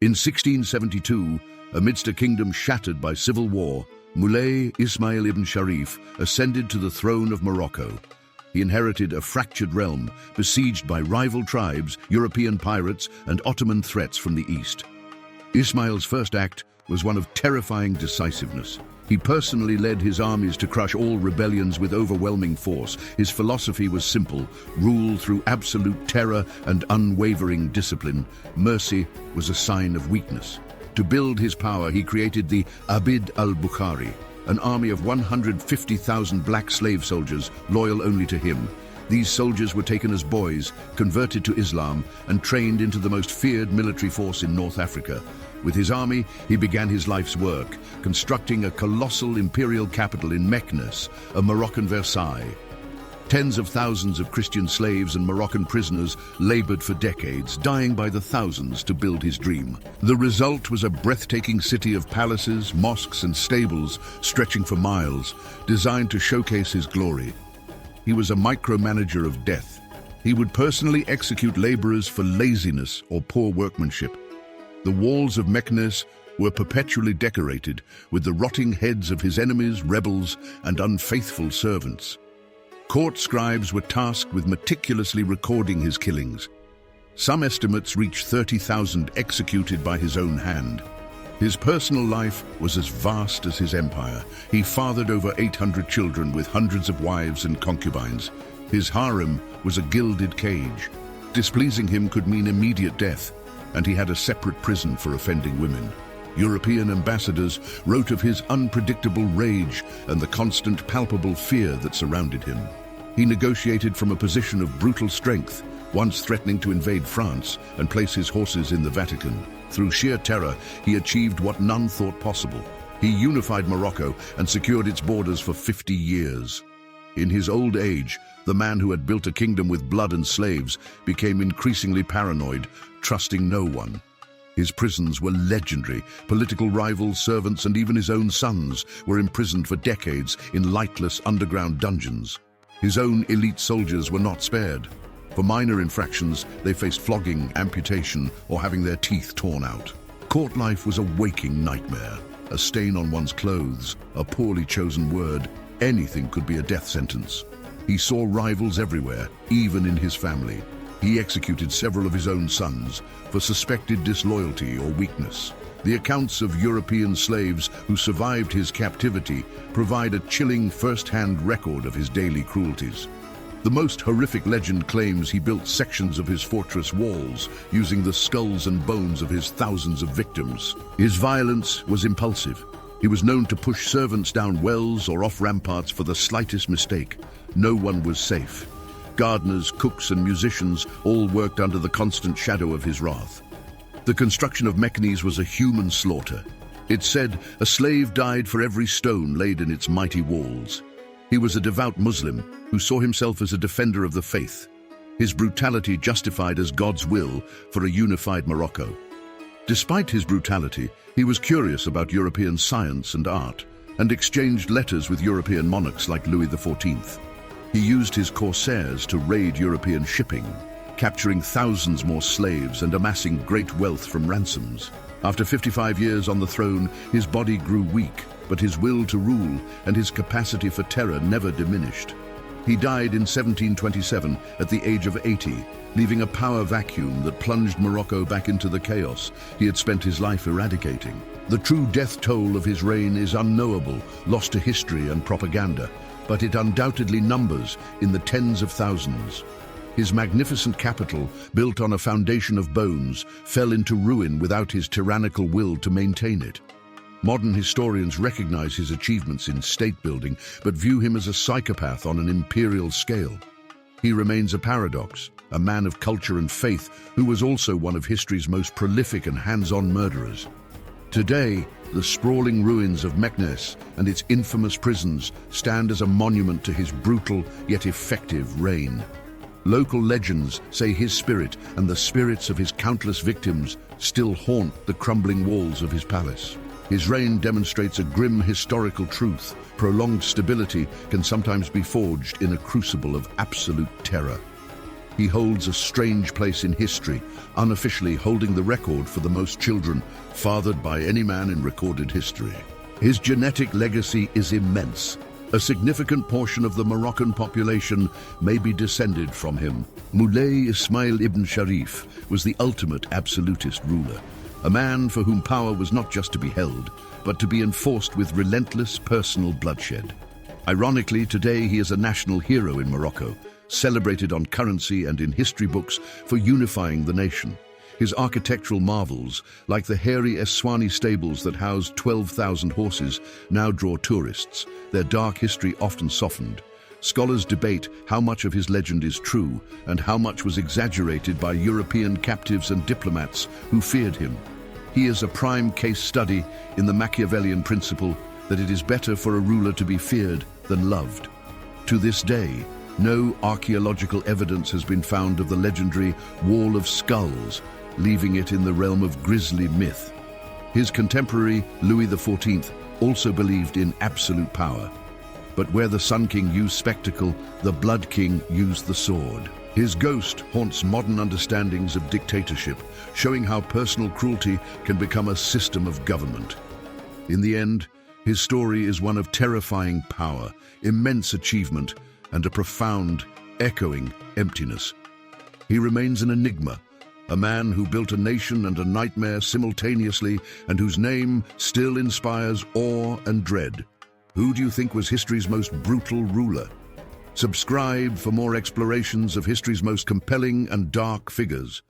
In 1672, amidst a kingdom shattered by civil war, Moulay Ismail ibn Sharif ascended to the throne of Morocco. He inherited a fractured realm, besieged by rival tribes, European pirates, and Ottoman threats from the east. Ismail's first act was one of terrifying decisiveness. He personally led his armies to crush all rebellions with overwhelming force. His philosophy was simple: rule through absolute terror and unwavering discipline. Mercy was a sign of weakness. To build his power, he created the al-Bukhari, an army of 150,000 black slave soldiers loyal only to him. These soldiers were taken as boys, converted to Islam, and trained into the most feared military force in North Africa. With his army, he began his life's work, constructing a colossal imperial capital in Meknes, a Moroccan Versailles. Tens of thousands of Christian slaves and Moroccan prisoners labored for decades, dying by the thousands to build his dream. The result was a breathtaking city of palaces, mosques, and stables stretching for miles, designed to showcase his glory. He was a micromanager of death. He would personally execute laborers for laziness or poor workmanship. The walls of Meknes were perpetually decorated with the rotting heads of his enemies, rebels, and unfaithful servants. Court scribes were tasked with meticulously recording his killings. Some estimates reach 30,000 executed by his own hand. His personal life was as vast as his empire. He fathered over 800 children with hundreds of wives and concubines. His harem was a gilded cage. Displeasing him could mean immediate death, and he had a separate prison for offending women. European ambassadors wrote of his unpredictable rage and the constant palpable fear that surrounded him. He negotiated from a position of brutal strength, once threatening to invade France and place his horses in the Vatican. Through sheer terror, he achieved what none thought possible. He unified Morocco and secured its borders for 50 years. In his old age, the man who had built a kingdom with blood and slaves became increasingly paranoid, trusting no one. His prisons were legendary. Political rivals, servants, and even his own sons were imprisoned for decades in lightless underground dungeons. His own elite soldiers were not spared. For minor infractions, they faced flogging, amputation, or having their teeth torn out. Court life was a waking nightmare. A stain on one's clothes, a poorly chosen word, anything could be a death sentence. He saw rivals everywhere, even in his family. He executed several of his own sons for suspected disloyalty or weakness. The accounts of European slaves who survived his captivity provide a chilling first-hand record of his daily cruelties. The most horrific legend claims he built sections of his fortress walls using the skulls and bones of his thousands of victims. His violence was impulsive. He was known to push servants down wells or off ramparts for the slightest mistake. No one was safe. Gardeners, cooks, and musicians all worked under the constant shadow of his wrath. The construction of Meknes was a human slaughter. It said a slave died for every stone laid in its mighty walls. He was a devout Muslim who saw himself as a defender of the faith. His brutality justified as God's will for a unified Morocco. Despite his brutality, he was curious about European science and art, and exchanged letters with European monarchs like Louis XIV. He used his corsairs to raid European shipping, capturing thousands more slaves and amassing great wealth from ransoms. After 55 years on the throne, his body grew weak, but his will to rule and his capacity for terror never diminished. He died in 1727 at the age of 80, leaving a power vacuum that plunged Morocco back into the chaos he had spent his life eradicating. The true death toll of his reign is unknowable, lost to history and propaganda, but it undoubtedly numbers in the tens of thousands. His magnificent capital, built on a foundation of bones, fell into ruin without his tyrannical will to maintain it. Modern historians recognize his achievements in state building, but view him as a psychopath on an imperial scale. He remains a paradox, a man of culture and faith who was also one of history's most prolific and hands-on murderers. Today, the sprawling ruins of Meknes and its infamous prisons stand as a monument to his brutal yet effective reign. Local legends say his spirit and the spirits of his countless victims still haunt the crumbling walls of his palace. His reign demonstrates a grim historical truth. Prolonged stability can sometimes be forged in a crucible of absolute terror. he holds a strange place in history, unofficially holding the record for the most children fathered by any man in recorded history. His genetic legacy is immense. A significant portion of the Moroccan population may be descended from him. Moulay Ismail ibn Sharif was the ultimate absolutist ruler, a man for whom power was not just to be held, but to be enforced with relentless personal bloodshed. Ironically, today he is a national hero in Morocco, celebrated on currency and in history books for unifying the nation. His architectural marvels, like the hairy Eswani stables that housed 12,000 horses, now draw tourists, their dark history often softened. Scholars debate how much of his legend is true and how much was exaggerated by European captives and diplomats who feared him. He is a prime case study in the Machiavellian principle that it is better for a ruler to be feared than loved. To this day, no archaeological evidence has been found of the legendary Wall of Skulls, leaving it in the realm of grisly myth. His contemporary, Louis XIV, also believed in absolute power. But where the Sun King used spectacle, the Blood King used the sword. His ghost haunts modern understandings of dictatorship, showing how personal cruelty can become a system of government. In the end, his story is one of terrifying power, immense achievement, and a profound, echoing emptiness. He remains an enigma, a man who built a nation and a nightmare simultaneously, and whose name still inspires awe and dread. Who do you think was history's most brutal ruler? Subscribe for more explorations of history's most compelling and dark figures.